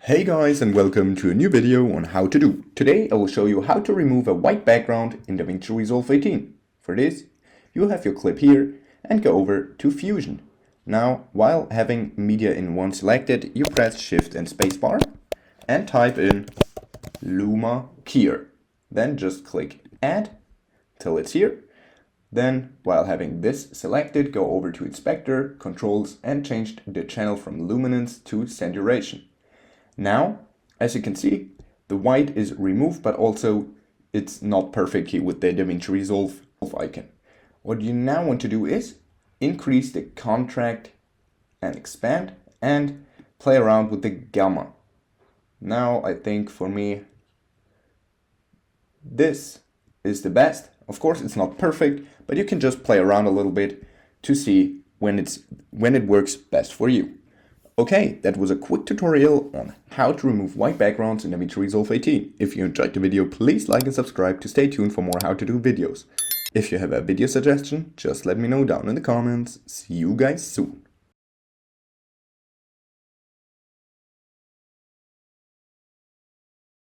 Hey guys, and welcome to a new video on how to do. Today I will show you how to remove a white background in DaVinci Resolve 18. For this, you have your clip here and go over to Fusion. Now, while having media in one selected, you press Shift and Spacebar and type in Luma Keyer. Then just click Add till it's here. Then, while having this selected, go over to Inspector, Controls, and change the channel from luminance to saturation. Now, as you can see, the white is removed, but also it's not perfect here with the DaVinci Resolve icon. What you now want to do is increase the contrast and expand and play around with the gamma. Now, I think for me, this is the best. Of course, it's not perfect, but you can just play around a little bit to see when it works best for you. Okay, that was a quick tutorial on how to remove white backgrounds in DaVinci Resolve 18. If you enjoyed the video, please like and subscribe to stay tuned for more how to do videos. If you have a video suggestion, just let me know down in the comments. See you guys soon.